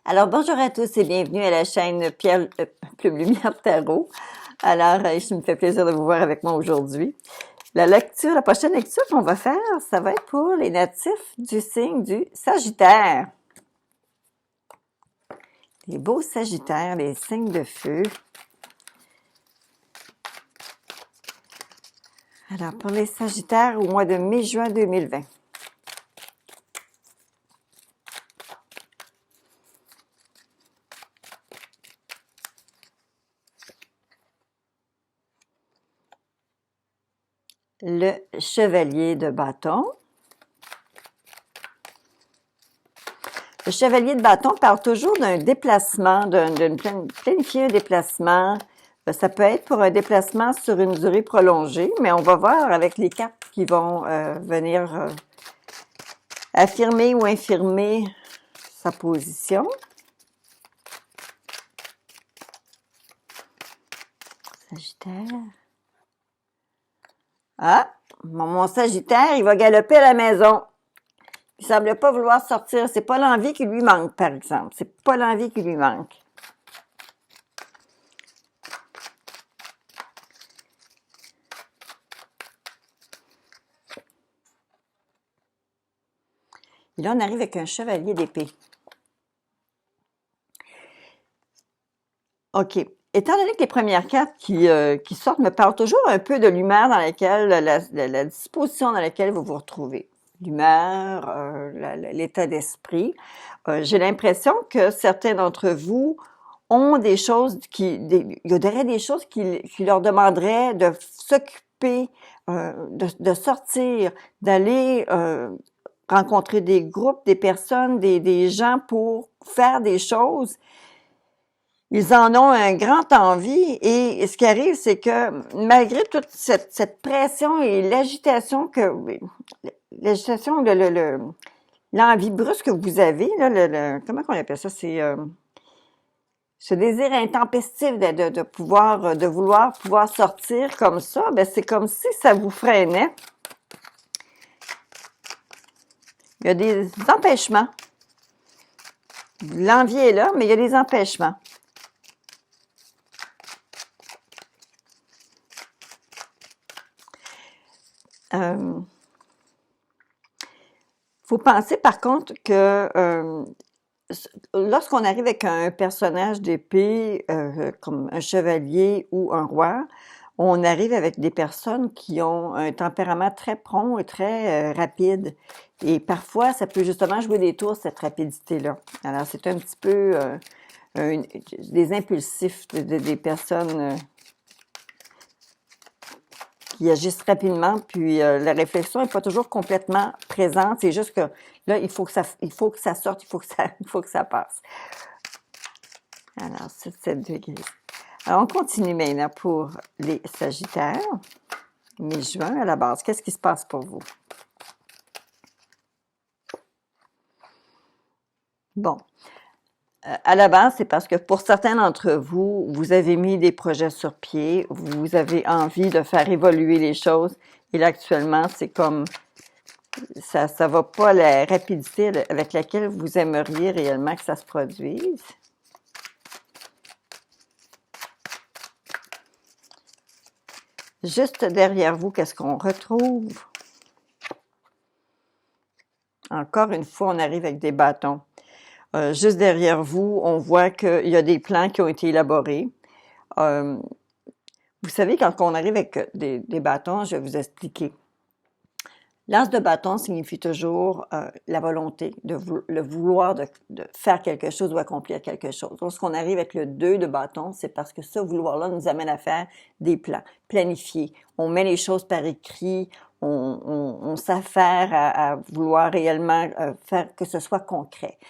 Alors, bonjour à tous et bienvenue à la chaîne Pierre Plume Lumière Tarot. Alors, il me fait plaisir de vous voir avec moi aujourd'hui. La prochaine lecture qu'on va faire, ça va être pour les natifs du signe du Sagittaire. Les beaux Sagittaires, les signes de feu. Alors, pour les Sagittaires au mois de mai-juin 2020. Le chevalier de bâton. Le chevalier de bâton parle toujours d'un déplacement, planifier un déplacement. Ça peut être pour un déplacement sur une durée prolongée, mais on va voir avec les cartes qui vont venir affirmer ou infirmer sa position. Sagittaire. Ah, mon Sagittaire, il va galoper à la maison. Il semble pas vouloir sortir. C'est pas l'envie qui lui manque, par exemple. C'est pas l'envie qui lui manque. Et là, on arrive avec un chevalier d'épée. OK. Étant donné que les premières cartes qui sortent me parlent toujours un peu de l'humeur dans laquelle, la disposition dans laquelle vous vous retrouvez. L'humeur, l'état d'esprit. J'ai l'impression que certains d'entre vous ont des choses il y aurait des choses qui leur demanderaient de s'occuper, de sortir, d'aller rencontrer des groupes, des personnes, des gens pour faire des choses. Ils en ont un grand envie et ce qui arrive, c'est que malgré toute cette pression et l'agitation l'envie brusque que vous avez, là, comment on appelle ça? C'est ce désir intempestif de vouloir pouvoir sortir comme ça, ben c'est comme si ça vous freinait. Il y a des empêchements. L'envie est là, mais il y a des empêchements. Faut penser par contre que lorsqu'on arrive avec un personnage d'épée comme un chevalier ou un roi, on arrive avec des personnes qui ont un tempérament très prompt et très rapide. Et parfois, ça peut justement jouer des tours, cette rapidité-là. Alors, c'est un petit peu des impulsifs, des personnes qui agissent rapidement, puis la réflexion n'est pas toujours complètement présente. C'est juste que là, il faut que ça sorte, il faut que ça passe. Alors, 7 degrés. Alors, on continue maintenant pour les Sagittaires. Mi-juin à la base. Qu'est-ce qui se passe pour vous? Bon. À la base, c'est parce que pour certains d'entre vous, vous avez mis des projets sur pied, vous avez envie de faire évoluer les choses. Et là, actuellement, c'est comme ça va pas à la rapidité avec laquelle vous aimeriez réellement que ça se produise. Juste derrière vous, qu'est-ce qu'on retrouve? Encore une fois, on arrive avec des bâtons. Juste derrière vous, on voit qu'il y a des plans qui ont été élaborés. Vous savez, quand on arrive avec des bâtons, je vais vous expliquer. L'as de bâton signifie toujours la volonté, le vouloir de faire quelque chose ou accomplir quelque chose. Lorsqu'on arrive avec le 2 de bâton, c'est parce que ce vouloir-là nous amène à faire des plans, planifier. On met les choses par écrit, on s'affaire à vouloir réellement faire que ce soit concret.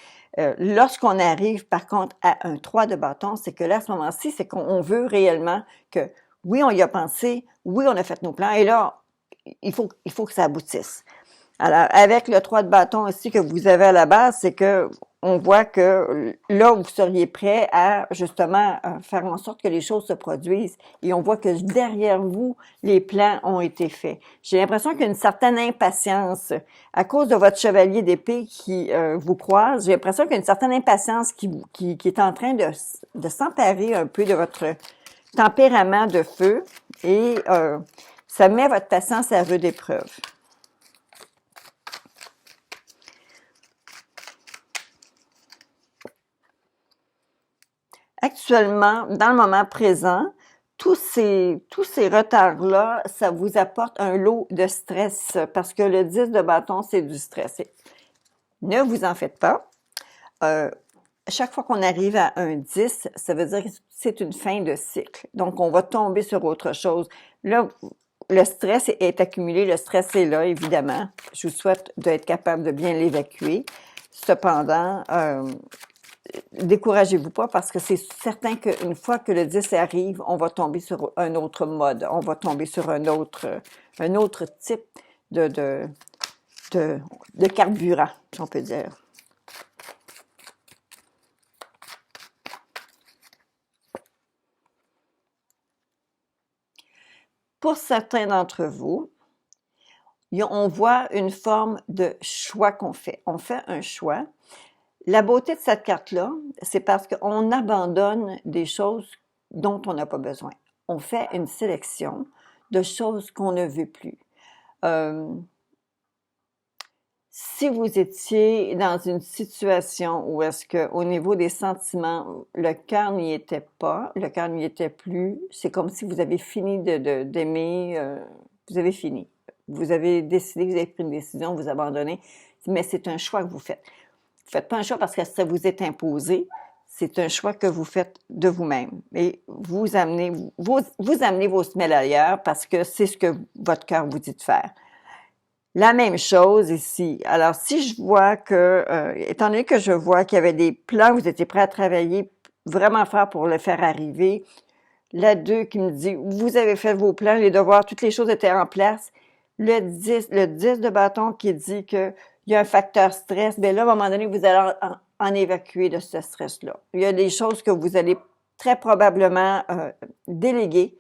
Lorsqu'on arrive, par contre, à un 3 de bâton, c'est que là, à ce moment-ci, c'est qu'on veut réellement que, oui, on y a pensé, oui, on a fait nos plans, et là, il faut que ça aboutisse. Alors, avec le 3 de bâton aussi que vous avez à la base, c'est que on voit que là, vous seriez prêt à justement faire en sorte que les choses se produisent. Et on voit que derrière vous, les plans ont été faits. J'ai l'impression qu'il y a une certaine impatience à cause de votre chevalier d'épée qui vous croise. J'ai l'impression qu'il y a une certaine impatience qui est en train de s'emparer un peu de votre tempérament de feu et ça met votre patience à rude épreuve. Actuellement, dans le moment présent, tous ces retards-là, ça vous apporte un lot de stress parce que le 10 de bâton, c'est du stress. Ne vous en faites pas. Chaque fois qu'on arrive à un 10, ça veut dire que c'est une fin de cycle. Donc, on va tomber sur autre chose. Là, le stress est accumulé, le stress est là, évidemment. Je vous souhaite d'être capable de bien l'évacuer. Cependant, découragez-vous pas parce que c'est certain qu'une fois que le 10 arrive, on va tomber sur un autre mode, on va tomber sur un autre type de carburant, si on peut dire. Pour certains d'entre vous, on voit une forme de choix qu'on fait. On fait un choix. La beauté de cette carte-là, c'est parce qu'on abandonne des choses dont on n'a pas besoin. On fait une sélection de choses qu'on ne veut plus. Si vous étiez dans une situation où est-ce que, au niveau des sentiments, le cœur n'y était pas, le cœur n'y était plus, c'est comme si vous avez fini d'aimer, vous avez fini. Vous avez décidé, vous avez pris une décision, vous abandonnez, mais c'est un choix que vous faites. Vous faites pas un choix parce que ça vous est imposé, c'est un choix que vous faites de vous-même. Et vous amenez vos semelles ailleurs parce que c'est ce que votre cœur vous dit de faire. La même chose ici. Alors, si je vois que, étant donné que je vois qu'il y avait des plans, vous étiez prêts à travailler vraiment fort pour le faire arriver, la 2 qui me dit, vous avez fait vos plans, les devoirs, toutes les choses étaient en place. Le 10 de bâton qui dit que il y a un facteur stress, bien là, à un moment donné, vous allez en évacuer de ce stress-là. Il y a des choses que vous allez très probablement déléguer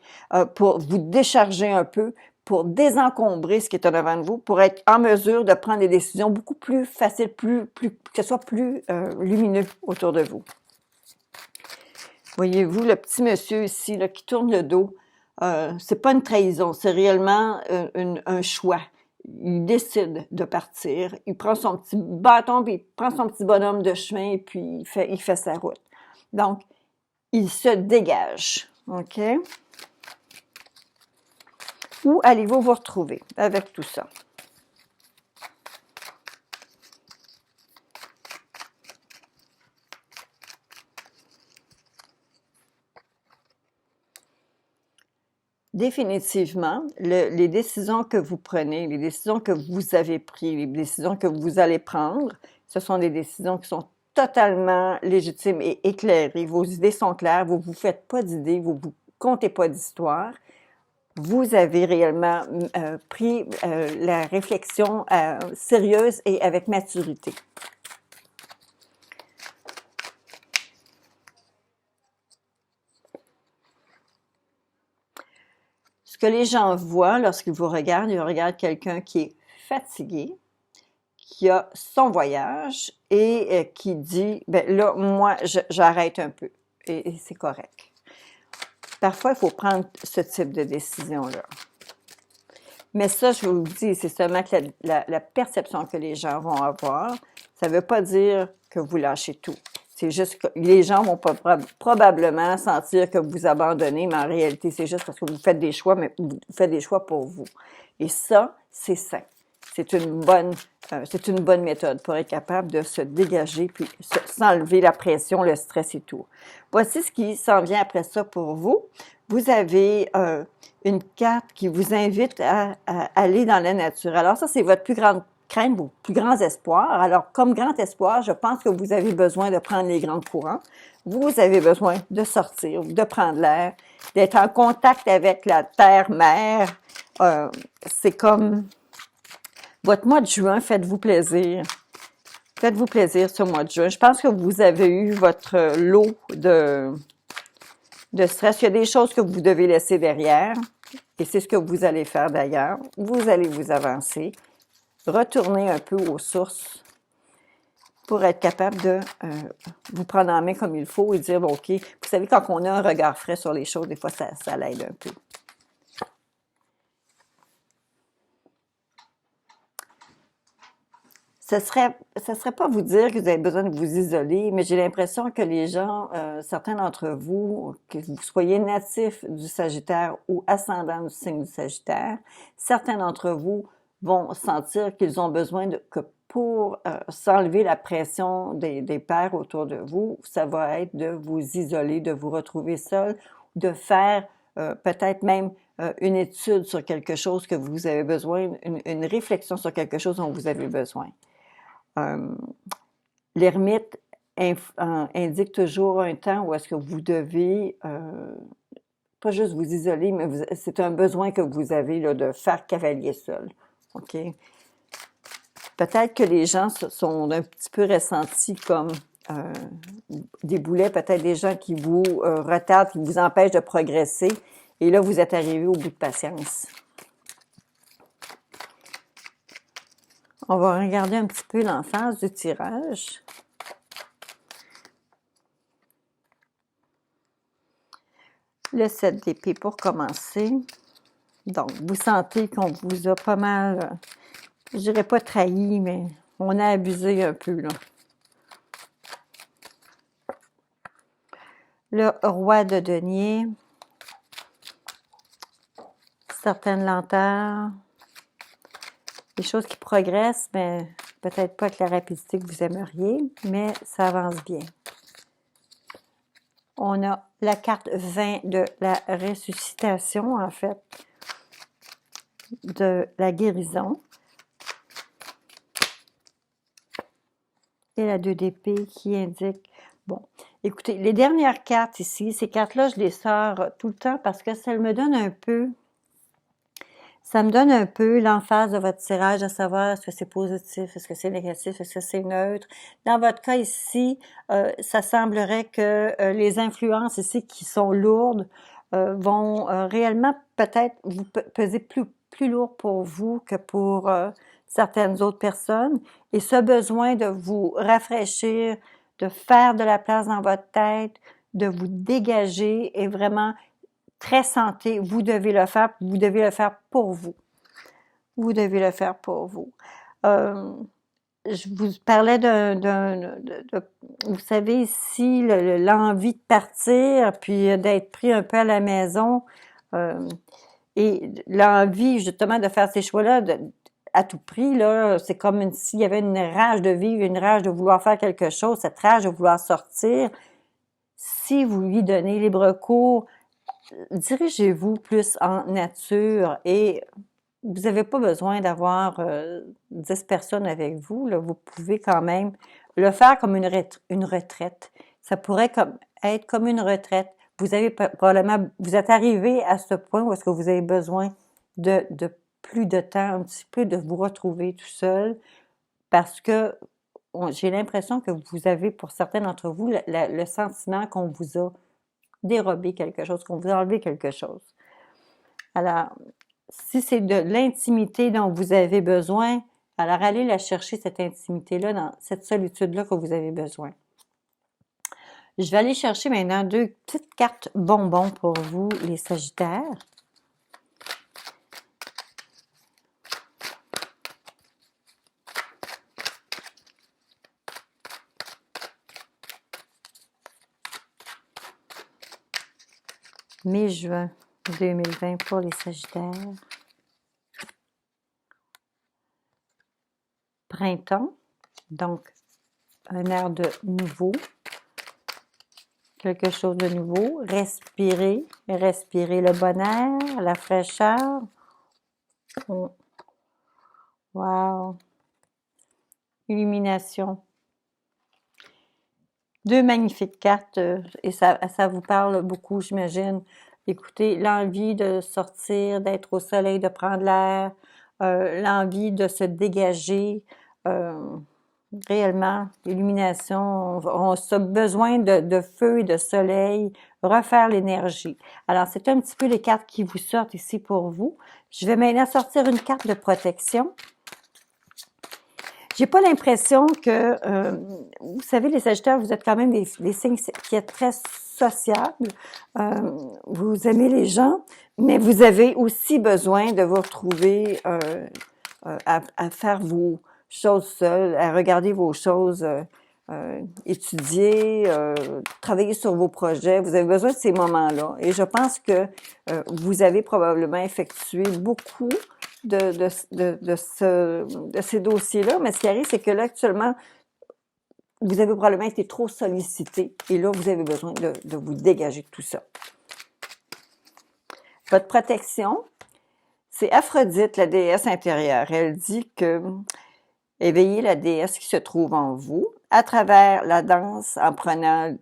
pour vous décharger un peu, pour désencombrer ce qui est en avant de vous, pour être en mesure de prendre des décisions beaucoup plus faciles, que ce soit plus lumineux autour de vous. Voyez-vous, le petit monsieur ici là, qui tourne le dos, c'est pas une trahison, c'est réellement un choix. Il décide de partir, il prend son petit bâton, puis il prend son petit bonhomme de chemin, et puis il fait sa route. Donc, il se dégage, OK? Où allez-vous vous retrouver avec tout ça? Définitivement, les décisions que vous prenez, les décisions que vous avez prises, les décisions que vous allez prendre, ce sont des décisions qui sont totalement légitimes et éclairées. Vos idées sont claires, vous ne vous faites pas d'idées, vous ne vous comptez pas d'histoire. Vous avez réellement pris la réflexion sérieuse et avec maturité. Ce que les gens voient lorsqu'ils vous regardent, ils regardent quelqu'un qui est fatigué, qui a son voyage et qui dit, ben là, moi, j'arrête un peu et c'est correct. Parfois, il faut prendre ce type de décision-là. Mais ça, je vous le dis, c'est seulement que la perception que les gens vont avoir. Ça ne veut pas dire que vous lâchez tout. C'est juste que les gens vont probablement sentir que vous abandonnez, mais en réalité, c'est juste parce que vous faites des choix, mais vous faites des choix pour vous. Et ça, c'est sain. C'est une bonne méthode pour être capable de se dégager puis s'enlever la pression, le stress et tout. Voici ce qui s'en vient après ça pour vous. Vous avez une carte qui vous invite à aller dans la nature. Alors ça, c'est votre plus grande crainte, vos plus grands espoirs. Alors, comme grand espoir, je pense que vous avez besoin de prendre les grands courants. Vous avez besoin de sortir, de prendre l'air, d'être en contact avec la terre-mère. C'est comme votre mois de juin, faites-vous plaisir. Faites-vous plaisir ce mois de juin. Je pense que vous avez eu votre lot de stress. Il y a des choses que vous devez laisser derrière. Et c'est ce que vous allez faire d'ailleurs. Vous allez vous avancer, retourner un peu aux sources pour être capable de vous prendre en main comme il faut et dire, bon, OK, vous savez, quand on a un regard frais sur les choses, des fois, ça l'aide un peu. Ce serait pas vous dire que vous avez besoin de vous isoler, mais j'ai l'impression que les gens, certains d'entre vous, que vous soyez natifs du Sagittaire ou ascendant du signe du Sagittaire, certains d'entre vous vont sentir qu'ils ont besoin que pour s'enlever la pression des pairs autour de vous, ça va être de vous isoler, de vous retrouver seul, de faire peut-être même une étude sur quelque chose que vous avez besoin, une réflexion sur quelque chose dont vous avez besoin. L'ermite indique toujours un temps où est-ce que vous devez pas juste vous isoler, mais c'est un besoin que vous avez là, de faire cavalier seul. OK? Peut-être que les gens sont un petit peu ressentis comme des boulets, peut-être des gens qui vous retardent, qui vous empêchent de progresser. Et là, vous êtes arrivé au bout de patience. On va regarder un petit peu l'emphase du tirage. Le 7 d'épée pour commencer. Donc, vous sentez qu'on vous a pas mal, je dirais pas trahi, mais on a abusé un peu, là. Le roi de denier. Certaines lenteurs. Des choses qui progressent, mais peut-être pas avec la rapidité que vous aimeriez, mais ça avance bien. On a la carte 20 de la ressuscitation, en fait, de la guérison. Et la 2 d'épée qui indique... Bon, écoutez, les dernières cartes ici, ces cartes-là, je les sors tout le temps parce que ça me donne un peu... Ça me donne un peu l'emphase de votre tirage, à savoir est-ce que c'est positif, est-ce que c'est négatif, est-ce que c'est neutre. Dans votre cas ici, ça semblerait que les influences ici qui sont lourdes vont réellement peut-être vous peser plus lourd pour vous que pour certaines autres personnes. Et ce besoin de vous rafraîchir, de faire de la place dans votre tête, de vous dégager est vraiment très santé. Vous devez le faire pour vous. Vous devez le faire pour vous. Je vous parlais vous savez ici, l'envie de partir, puis d'être pris un peu à la maison, et l'envie justement de faire ces choix-là à tout prix, là, c'est comme s'il y avait une rage de vivre, une rage de vouloir faire quelque chose, cette rage de vouloir sortir. Si vous lui donnez libre cours, dirigez-vous plus en nature et vous n'avez pas besoin d'avoir 10 personnes avec vous. Là. Vous pouvez quand même le faire comme une retraite. Ça pourrait être comme une retraite. Vous avez probablement, vous êtes arrivé à ce point où est-ce que vous avez besoin de plus de temps, un petit peu de vous retrouver tout seul, parce que j'ai l'impression que vous avez, pour certains d'entre vous, le sentiment qu'on vous a dérobé quelque chose, qu'on vous a enlevé quelque chose. Alors, si c'est de l'intimité dont vous avez besoin, alors allez la chercher, cette intimité-là, dans cette solitude-là que vous avez besoin. Je vais aller chercher maintenant 2 petites cartes bonbons pour vous, les Sagittaires. Mai-juin 2020 pour les Sagittaires. Printemps, donc un air de nouveau, quelque chose de nouveau. Respirez le bon air, la fraîcheur. Wow! Illumination. 2 magnifiques cartes et ça vous parle beaucoup, j'imagine. Écoutez, l'envie de sortir, d'être au soleil, de prendre l'air, l'envie de se dégager. réellement, l'illumination, on a besoin de feu et de soleil, refaire l'énergie. Alors, c'est un petit peu les cartes qui vous sortent ici pour vous. Je vais maintenant sortir une carte de protection. J'ai pas l'impression que, vous savez, les Sagittaires, vous êtes quand même des signes qui êtes très sociables. Vous aimez les gens, mais vous avez aussi besoin de vous retrouver à faire vos choses seules, à regarder vos choses, étudier, travailler sur vos projets. Vous avez besoin de ces moments-là. Et je pense que vous avez probablement effectué beaucoup de ces dossiers-là. Mais ce qui arrive, c'est que là, actuellement, vous avez probablement été trop sollicité. Et là, vous avez besoin de vous dégager de tout ça. Votre protection, c'est Aphrodite, la déesse intérieure. Elle dit que éveillez la déesse qui se trouve en vous à travers la danse, en prenant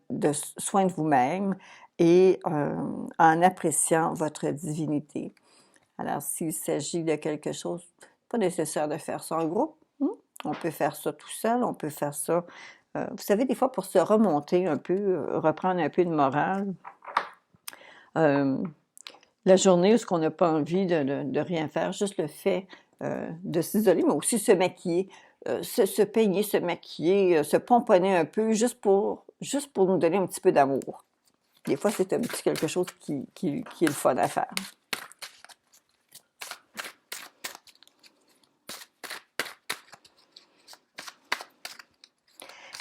soin de vous-même et en appréciant votre divinité. Alors, s'il s'agit de quelque chose, pas nécessaire de faire ça en groupe. On peut faire ça tout seul, on peut faire ça, vous savez, des fois, pour se remonter un peu, reprendre un peu de morale. La journée où on n'a pas envie de rien faire, juste le fait de s'isoler, mais aussi se maquiller, se peigner, se maquiller, se pomponner un peu, juste pour nous donner un petit peu d'amour. Des fois, c'est un petit quelque chose qui est le fun à faire.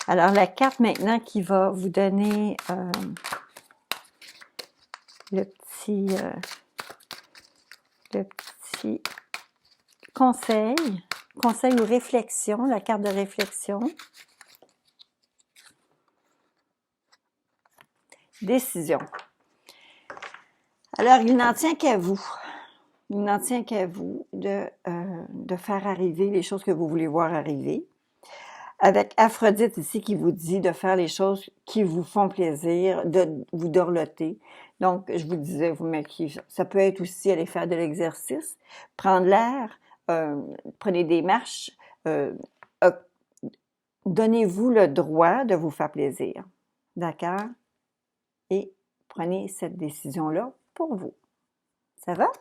Alors, la carte maintenant qui va vous donner le petit conseil ou réflexion, la carte de réflexion. Décision. Alors, il n'en tient qu'à vous. Il n'en tient qu'à vous de faire arriver les choses que vous voulez voir arriver. Avec Aphrodite ici qui vous dit de faire les choses qui vous font plaisir, de vous dorloter. Donc, je vous disais, vous maquiller. Ça peut être aussi aller faire de l'exercice, prendre l'air, prenez des marches, donnez-vous le droit de vous faire plaisir. D'accord? Et prenez cette décision-là pour vous. Ça va?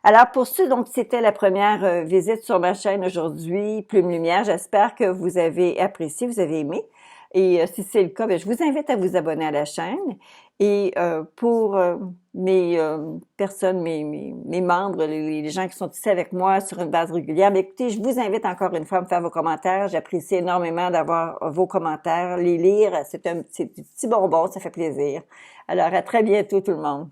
Alors, pour ceux, donc, c'était la première visite sur ma chaîne aujourd'hui, Plume Lumière. J'espère que vous avez apprécié, vous avez aimé. Et si c'est le cas, bien, je vous invite à vous abonner à la chaîne. Et pour mes personnes, mes membres, les gens qui sont ici avec moi sur une base régulière, bien, écoutez, je vous invite encore une fois à me faire vos commentaires. J'apprécie énormément d'avoir vos commentaires, les lire. C'est du petit bonbon, ça fait plaisir. Alors, à très bientôt tout le monde.